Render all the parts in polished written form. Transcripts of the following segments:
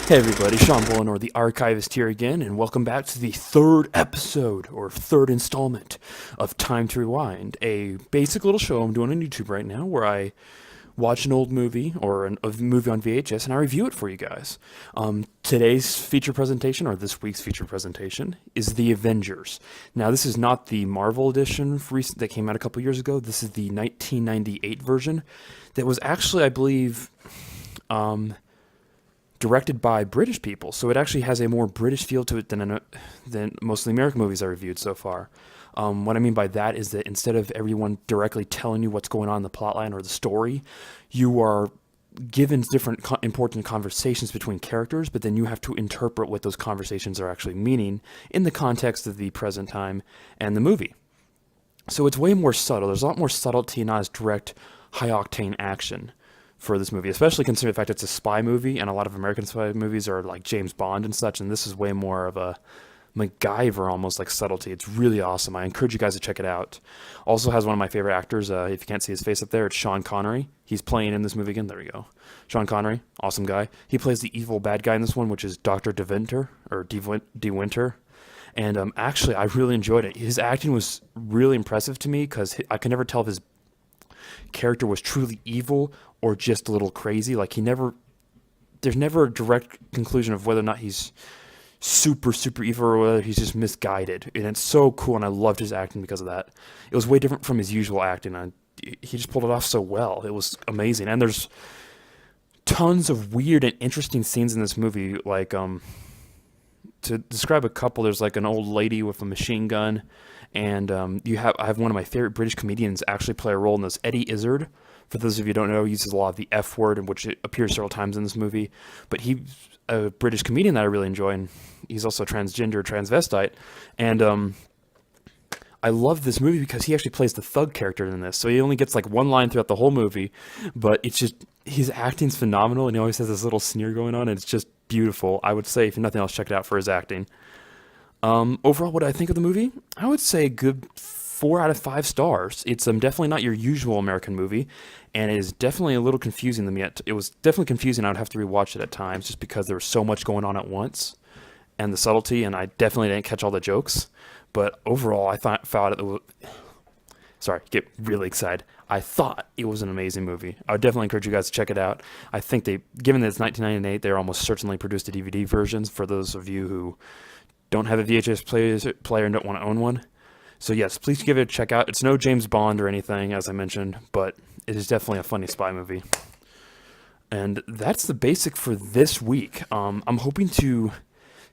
Hey everybody, Sean or the Archivist here again, and welcome back to the third episode, or third installment, of Time to Rewind, a basic little show I'm doing on YouTube right now, where I watch an old movie, or a movie on VHS, and I review it for you guys. Today's feature presentation, or this week's feature presentation, is The Avengers. Now, this is not the Marvel edition that came out a couple years ago. This is the 1998 version that was actually, I believe, directed by British people, so it actually has a more British feel to it than most of the American movies I reviewed so far. What I mean by that is that instead of everyone directly telling you what's going on in the plotline or the story, you are given different important conversations between characters, but then you have to interpret what those conversations are actually meaning in the context of the present time and the movie. So it's way more subtle. There's a lot more subtlety and not as direct, high-octane action for this movie, especially considering the fact it's a spy movie, and a lot of American spy movies are like James Bond and such, and this is way more of a MacGyver almost like subtlety. It's really awesome. I encourage you guys to check it out. Also has one of my favorite actors. If you can't see his face up there, it's Sean Connery. He's playing in this movie again. There we go. Sean Connery, awesome guy. He plays the evil bad guy in this one, which is Dr. De Winter. And actually, I really enjoyed it. His acting was really impressive to me because I could never tell if his character was truly evil or just a little crazy. Like there's never a direct conclusion of whether or not he's super evil or whether he's just misguided, and it's so cool, and I loved his acting because of that. It was way different from his usual acting. He just pulled it off so well. It was amazing, and there's tons of weird and interesting scenes in this movie. Like to describe a couple, there's like an old lady with a machine gun, and I have one of my favorite British comedians actually play a role in this, Eddie Izzard. For those of you who don't know, he uses a lot of the F word, in which it appears several times in this movie. But he's a British comedian that I really enjoy, and he's also transvestite. And I love this movie because he actually plays the thug character in this. So he only gets like one line throughout the whole movie, but it's just, his acting's phenomenal, and he always has this little sneer going on, and it's just beautiful. I would say, if nothing else, check it out for his acting. Overall, what do I think of the movie? I would say a good 4 out of 5 stars. It's definitely not your usual American movie, and it is definitely a little confusing to me. It was definitely confusing. I would have to rewatch it at times just because there was so much going on at once, and the subtlety, and I definitely didn't catch all the jokes. But overall, I get really excited. I thought it was an amazing movie. I would definitely encourage you guys to check it out. I think given that it's 1998, they almost certainly produced a DVD version for those of you who don't have a VHS player and don't want to own one. So yes, please give it a check out. It's no James Bond or anything, as I mentioned, but it is definitely a funny spy movie. And that's the basic for this week. I'm hoping to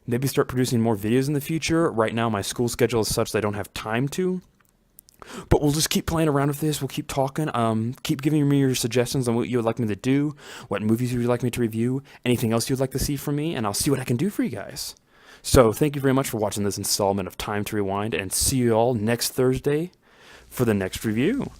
maybe start producing more videos in the future. Right now, my school schedule is such that I don't have time to. But we'll just keep playing around with this. We'll keep talking. Keep giving me your suggestions on what you would like me to do, what movies you would like me to review, anything else you'd like to see from me, and I'll see what I can do for you guys. So thank you very much for watching this installment of Time to Rewind, and see you all next Thursday for the next review.